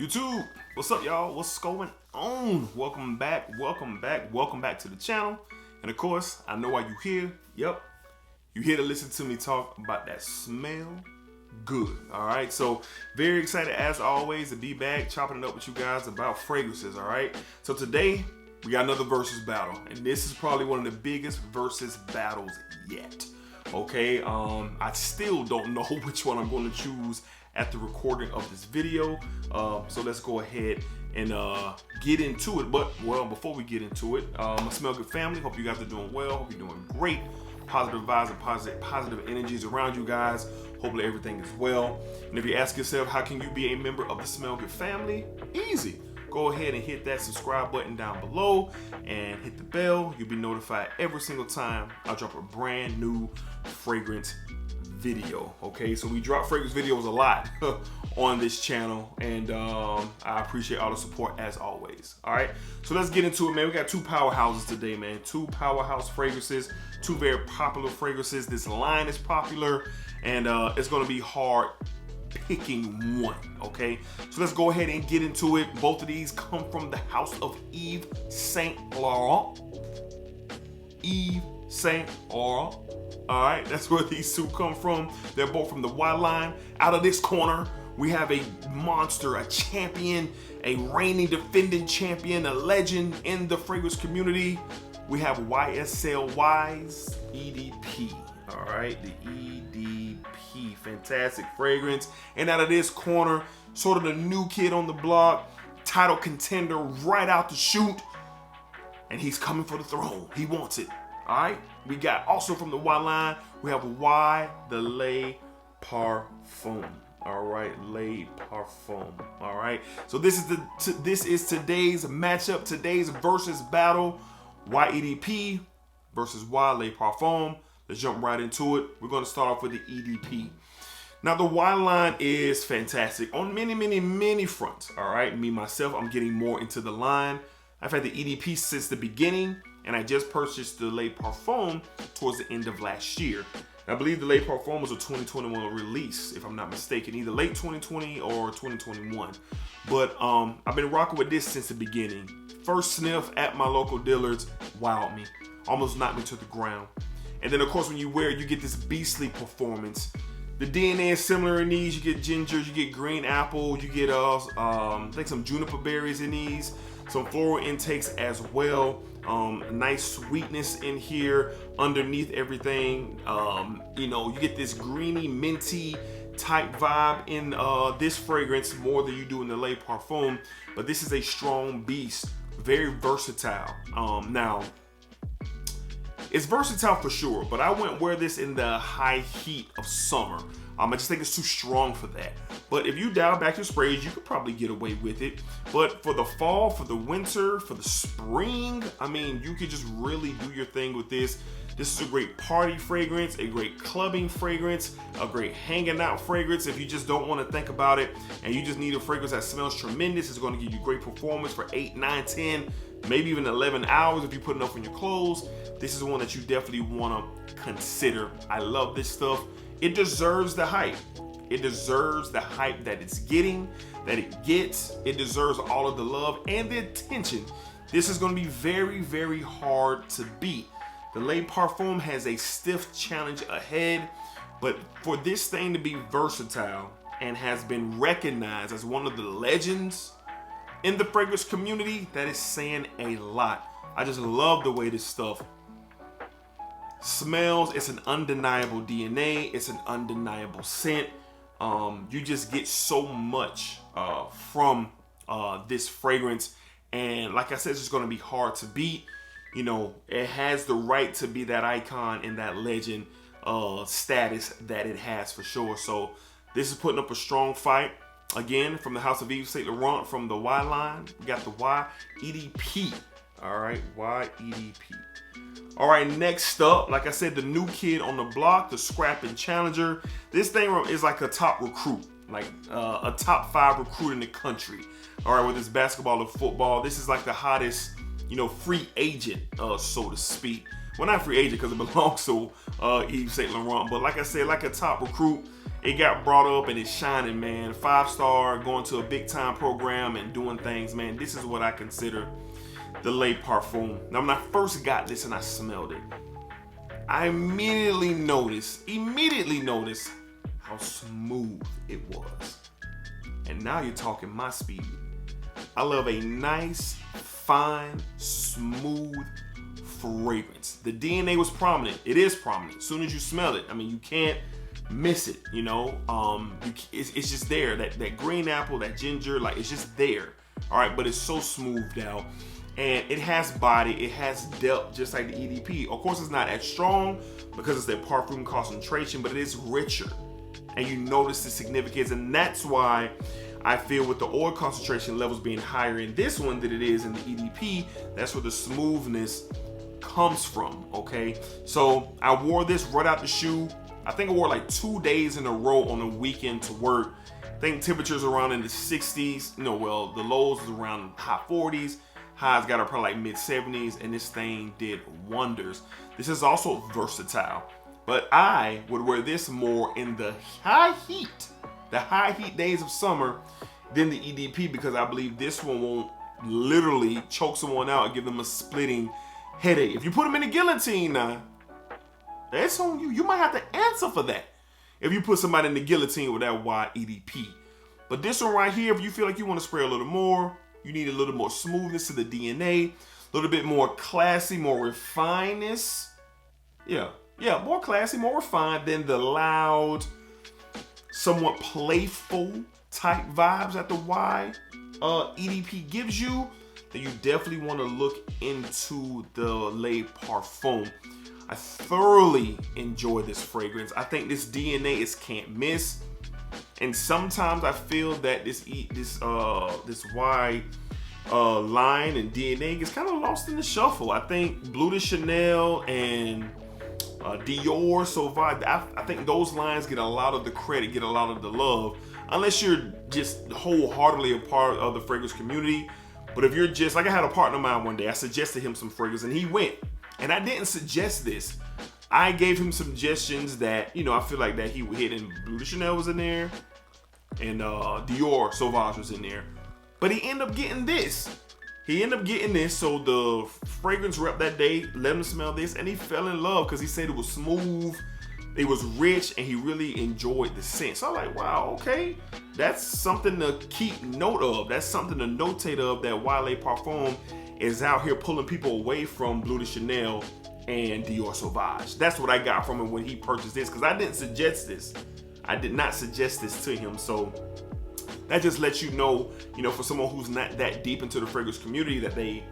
YouTube, what's up, y'all? What's going on? Welcome back to the channel. And of course, I know why you here. Yep, you here to listen to me talk about that smell good. All right, so very excited as always to be back chopping it up with you guys about fragrances. All right, so today we got another versus battle, and this is probably one of the biggest versus battles yet. Okay, I still don't know which one I'm going to choose at the recording of this video, so let's go ahead and get into it. But well, before we get into it, my Smell Good family, hope you guys are doing well, hope you're doing great. Positive vibes and positive energies around you guys. Hopefully everything is well. And if you ask yourself, how can you be a member of the Smell Good family? Easy. Go ahead and hit that subscribe button down below and hit the bell. You'll be notified every single time I drop a brand new fragrance video. Okay, so we drop fragrance videos a lot on this channel, and I appreciate all the support as always. All right, so let's get into it, man. We got two powerhouses today, man. Two powerhouse fragrances, two very popular fragrances. This line is popular, and it's gonna be hard picking one. Okay, so let's go ahead and get into it. Both of these come from the house of Yves Saint Laurent. Yves Saint Laurent. All right, that's where these two come from. They're both from the Y line. Out of this corner, we have a monster, a champion, a reigning defending champion, a legend in the fragrance community. We have YSL Y's EDP. All right, the EDP, fantastic fragrance. And out of this corner, sort of the new kid on the block, title contender right out the chute, and he's coming for the throne. He wants it. All right, we got also from the Y line, we have Y Le Parfum. All right, Le Parfum. All right, so this is today's matchup, today's versus battle, YEDP versus Y Le Parfum. Let's jump right into it. We're going to start off with the EDP. Now, the Y line is fantastic on many fronts. All right, me myself, I'm getting more into the line. I've had the EDP since the beginning, and I just purchased the Le Parfum towards the end of last year. I believe the Le Parfum was a 2021 release, if I'm not mistaken, either late 2020 or 2021. But I've been rocking with this since the beginning. First sniff at my local Dillard's wowed me, almost knocked me to the ground. And then of course when you wear it, you get this beastly performance. The DNA is similar in these. You get ginger, you get green apple, you get I think some juniper berries in these, some floral intakes as well. Nice sweetness in here underneath everything. You know, you get this greeny, minty type vibe in this fragrance more than you do in the Le Parfum, but this is a strong beast, very versatile. Now, it's versatile for sure, but I wouldn't wear this in the high heat of summer. I just think it's too strong for that. But if you dial back your sprays, you could probably get away with it. But for the fall, for the winter, for the spring, I mean, you could just really do your thing with this. This is a great party fragrance, a great clubbing fragrance, a great hanging out fragrance. If you just don't want to think about it and you just need a fragrance that smells tremendous, it's going to give you great performance for 8, 9, 10, maybe even 11 hours if you put enough on your clothes. This is one that you definitely want to consider. I love this stuff. It deserves the hype. It deserves the hype that it's getting, that it gets. It deserves all of the love and the attention. This is going to be very hard to beat. The Le Parfum has a stiff challenge ahead, but for this thing to be versatile and has been recognized as one of the legends in the fragrance community, that is saying a lot. I just love the way this stuff smells. It's an undeniable DNA. It's an undeniable scent. You just get so much from this fragrance, and like I said, it's just going to be hard to beat. You know, it has the right to be that icon and that legend status that it has for sure. So this is putting up a strong fight. Again, from the house of Yves Saint Laurent, from the Y line, we got the YEDP. All right, YEDP. All right, next up, like I said, the new kid on the block, the scrapping challenger. This thing is like a top recruit, like a top 5 recruit in the country. All right, whether it's basketball or football, this is like the hottest, you know, free agent, so to speak. Well, not free agent because it belongs to Yves Saint Laurent, but like I said, like a top recruit. it got brought up and it's shining, man. 5-star, going to a big time program and doing things, man. This is what I consider the Le Parfum. Now, when I first got this and I smelled it, I immediately noticed how smooth it was. And now you're talking my speed. I love a nice, fine, smooth fragrance. The DNA was prominent. It is prominent. As soon as you smell it, I mean, you can't miss it, you know. It's just there. That green apple, that ginger, like, it's just there. All right, but it's so smoothed out. And it has body, it has depth, just like the EDP. Of course, it's not as strong because it's that parfum concentration, but it is richer. And you notice the significance, and that's why I feel with the oil concentration levels being higher in this one than it is in the EDP, that's where the smoothness comes from, okay? So I wore this right out the shoe. I think I wore like 2 days in a row on the weekend to work. I think temperatures around in the 60s. You know, well, the lows was around high 40s. Highs got up probably like mid 70s, and this thing did wonders. This is also versatile, but I would wear this more in the high heat days of summer than the EDP, because I believe this one won't literally choke someone out and give them a splitting headache. If you put them in a guillotine now, that's on you. You might have to answer for that if you put somebody in the guillotine with that Y EDP. But this one right here, if you feel like you want to spray a little more, you need a little more smoothness to the DNA, a little bit more classy, more refinedness. Yeah, more classy, more refined than the loud, somewhat playful type vibes that the Y EDP gives you. Then you definitely want to look into the Le Parfum. I thoroughly enjoy this fragrance. I think this DNA is can't miss. And sometimes I feel that this Y line and DNA gets kind of lost in the shuffle. I think Bleu de Chanel and Dior Sauvage, I think those lines get a lot of the credit, get a lot of the love, unless you're just wholeheartedly a part of the fragrance community. But if you're just, like, I had a partner of mine one day, I suggested him some fragrance and he went. And I didn't suggest this. I gave him suggestions that, you know, I feel like that he would hit, and Bleu de Chanel was in there, and Dior Sauvage was in there. But he ended up getting this. So the fragrance rep that day let him smell this, and he fell in love because he said it was smooth, it was rich, and he really enjoyed the scent. So I'm like, wow, okay. That's something to keep note of. That's something to notate of, that Y Le Parfum is out here pulling people away from Bleu de Chanel and Dior Sauvage. That's what I got from him when he purchased this, because I didn't suggest this. I did not suggest this to him. So that just lets you know, for someone who's not that deep into the fragrance community, that they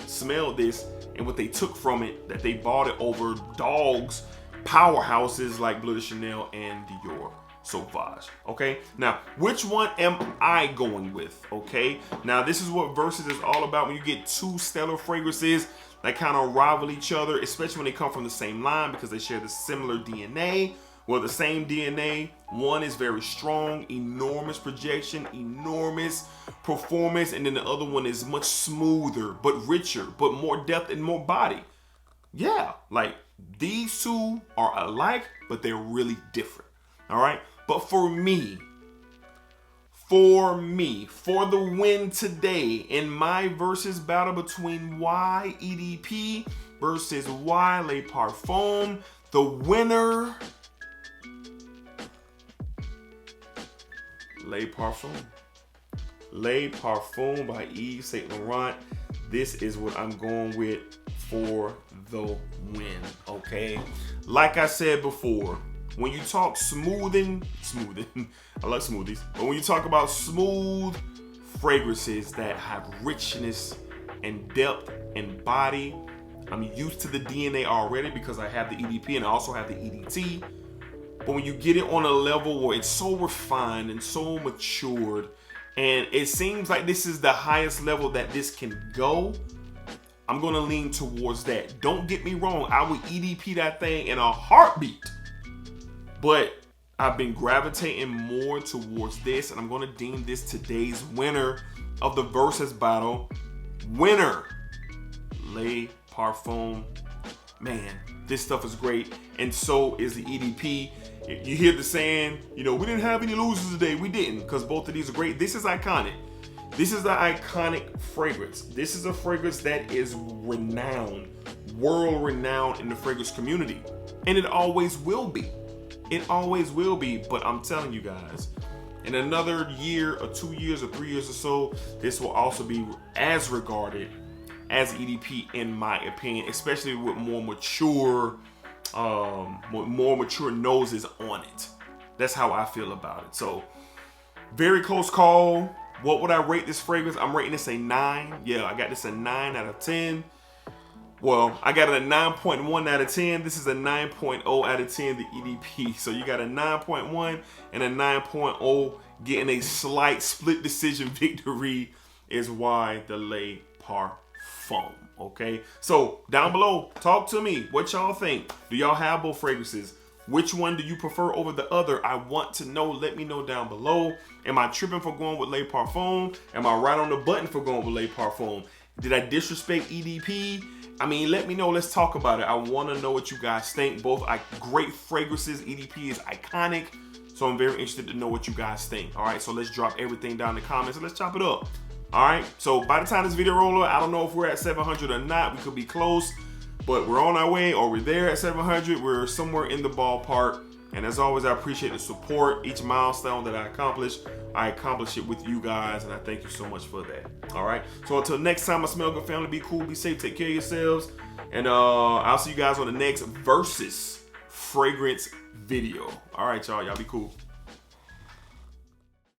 smelled this and what they took from it, that they bought it over dogs, powerhouses like Bleu de Chanel and Dior Sauvage. Okay, now which one am I going with? Okay, now this is what Versus is all about. When you get two stellar fragrances that kind of rival each other, especially when they come from the same line, because they share the similar DNA. Well, the same DNA, one is very strong, enormous projection, enormous performance, and then the other one is much smoother, but richer, but more depth and more body. Yeah, like these two are alike, but they're really different. All right, but for the win today in my versus battle between Y EDP versus Y Le Parfum, the winner, Le Parfum. Le Parfum by Yves Saint Laurent. This is what I'm going with for the win, okay? Like I said before, when you talk smoothing, I like smoothies, but when you talk about smooth fragrances that have richness and depth and body, I'm used to the DNA already because I have the EDP and I also have the EDT. But when you get it on a level where it's so refined and so matured, and it seems like this is the highest level that this can go, I'm gonna lean towards that. Don't get me wrong, I would EDP that thing in a heartbeat. But I've been gravitating more towards this, and I'm gonna deem this today's winner of the versus battle. Winner, Le Parfum. Man, this stuff is great, and so is the EDP. You hear the saying, you know, we didn't have any losers today. We didn't, because both of these are great. This is iconic. This is the iconic fragrance. This is a fragrance that is renowned, world renowned in the fragrance community. And it always will be. It always will be. But I'm telling you guys, in another year or 2 years or 3 years or so, this will also be as regarded as EDP, in my opinion, especially with more mature noses on it. That's how I feel about it. So, very close call. What would I rate this fragrance? I'm rating this a 9. Yeah, I got this a 9 out of 10. Well, I got it a 9.1 out of 10. This is a 9.0 out of 10, the EDP. So you got a 9.1 and a 9.0. Getting a slight split decision victory is Y Le Parfum. Okay, so down below, talk to me. What y'all think? Do y'all have both fragrances? Which one do you prefer over the other? I want to know. Let me know down below. Am I tripping for going with Le Parfum? Am I right on the button for going with Le Parfum? Did I disrespect EDP? I mean, let me know. Let's talk about it. I want to know what you guys think. Both are great fragrances. EDP is iconic. So I'm very interested to know what you guys think. All right, so let's drop everything down in the comments and let's chop it up. All right, so by the time this video rolls, I don't know if we're at 700 or not. We could be close, but we're on our way, or we're there at 700. We're somewhere in the ballpark. And as always, I appreciate the support. Each milestone that I accomplish it with you guys, and I thank you so much for that. All right, so until next time, my Smell Good family, be cool, be safe, take care of yourselves, and I'll see you guys on the next Versus fragrance video. All right, y'all be cool.